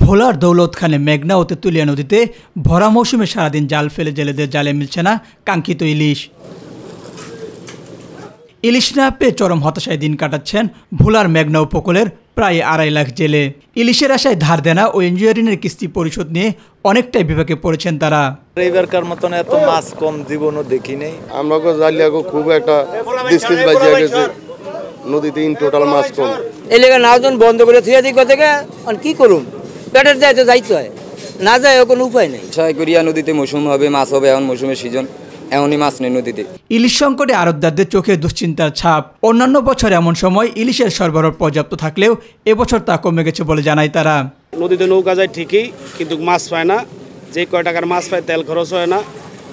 ভোলার দৌলতখানে মেঘনা ও তেঁতুলিয়া নদীতে ভরা মৌসুমে সারাদিন জাল ফেলে জেলেদের জালে মিলছে না কাঙ্ক্ষিত ইলিশ। ইলিশ না পেয়ে চরম হতাশায় দিন কাটাচ্ছেন ভোলার মেঘনা উপকূলের প্রায় 2.5 লাখ জেলে। ইলিশের আশায় ধার দেনা ও এনজিও ঋণের কিস্তি পরিশোধ নিয়ে অনেকটাই বিপাকে পড়েছেন তারা। এইবারকার মতন এত মাছ কম জীবনও দেখি নাই। আমরা জালিয়াগো খুব একটা ডিসপ্লেস বাজিয়া গেছে, নদীতে ইন টোটাল মাছ কম। এই লেগে নাওজন বন্ধ করে থিয়া দিক থেকে কি করুম, পেটের যাইতে যাইতে হয়, না যায় কোনো উপায় নেই। সাইকুরিয়া নদীতে মৌসুম হবে, মাছ হবে, এখন মৌসুমের সিজন, এমনই মাছ নেই নদীতে। ইলিশ সংকটে আড়তদারদের চোখে দুশ্চিন্তার ছাপ। অন্যান্য বছর এমন সময় ইলিশের সরবরাহ পর্যাপ্ত থাকলেও এবছর তা কমে গেছে বলে জানায় তারা। নদীতে নৌকা যায় ঠিকই, কিন্তু মাছ পায় না। যে কয় টাকার মাছ পায় তেল খরচ হয় না।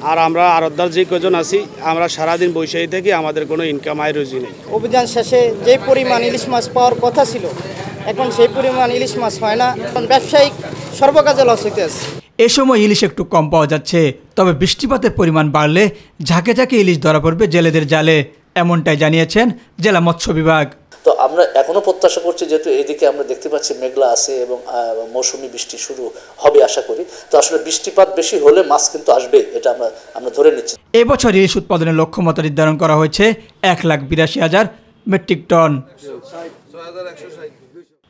আর আমরা আড়তদার যে কজন আছি, আমরা সারাদিন বৈশাখী থেকে আমাদের কোনো ইনকাম আয় রুজি নেই। অভিযান শেষে যে পরিমাণ ইলিশ মাছ পাওয়ার কথা ছিল, এখন সেই পরিমাণ ইলিশ মাছ হয় না। ব্যবসায়িক সর্বকাজে লস হইতে আছে। এ সময় ইলিশ একটু কম পাওয়া যাচ্ছে, তবে বৃষ্টিপাতের পরিমাণ বাড়লে ঝাঁকে ঝাঁকে ইলিশ ধরা পড়বে জেলেদের জালে, এমনটাই জানিয়েছেন জেলা মৎস্য বিভাগ। তো আমরা এখনো প্রত্যাশা করছি, যেহেতু এদিকে আমরা দেখতে পাচ্ছি মেঘলা আছে এবং মৌসুমি বৃষ্টি শুরু হবে আশা করি, তো আসলে বৃষ্টিপাত বেশি হলে মাছ কিন্তু আসবে, এটা আমরা ধরে নিচ্ছি। এবছর ইলিশ উৎপাদনের লক্ষ্যমাত্রা নির্ধারণ করা হয়েছে 1,82,000 মেট্রিক টন।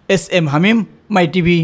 এস এম হামিম, মাই টিভি।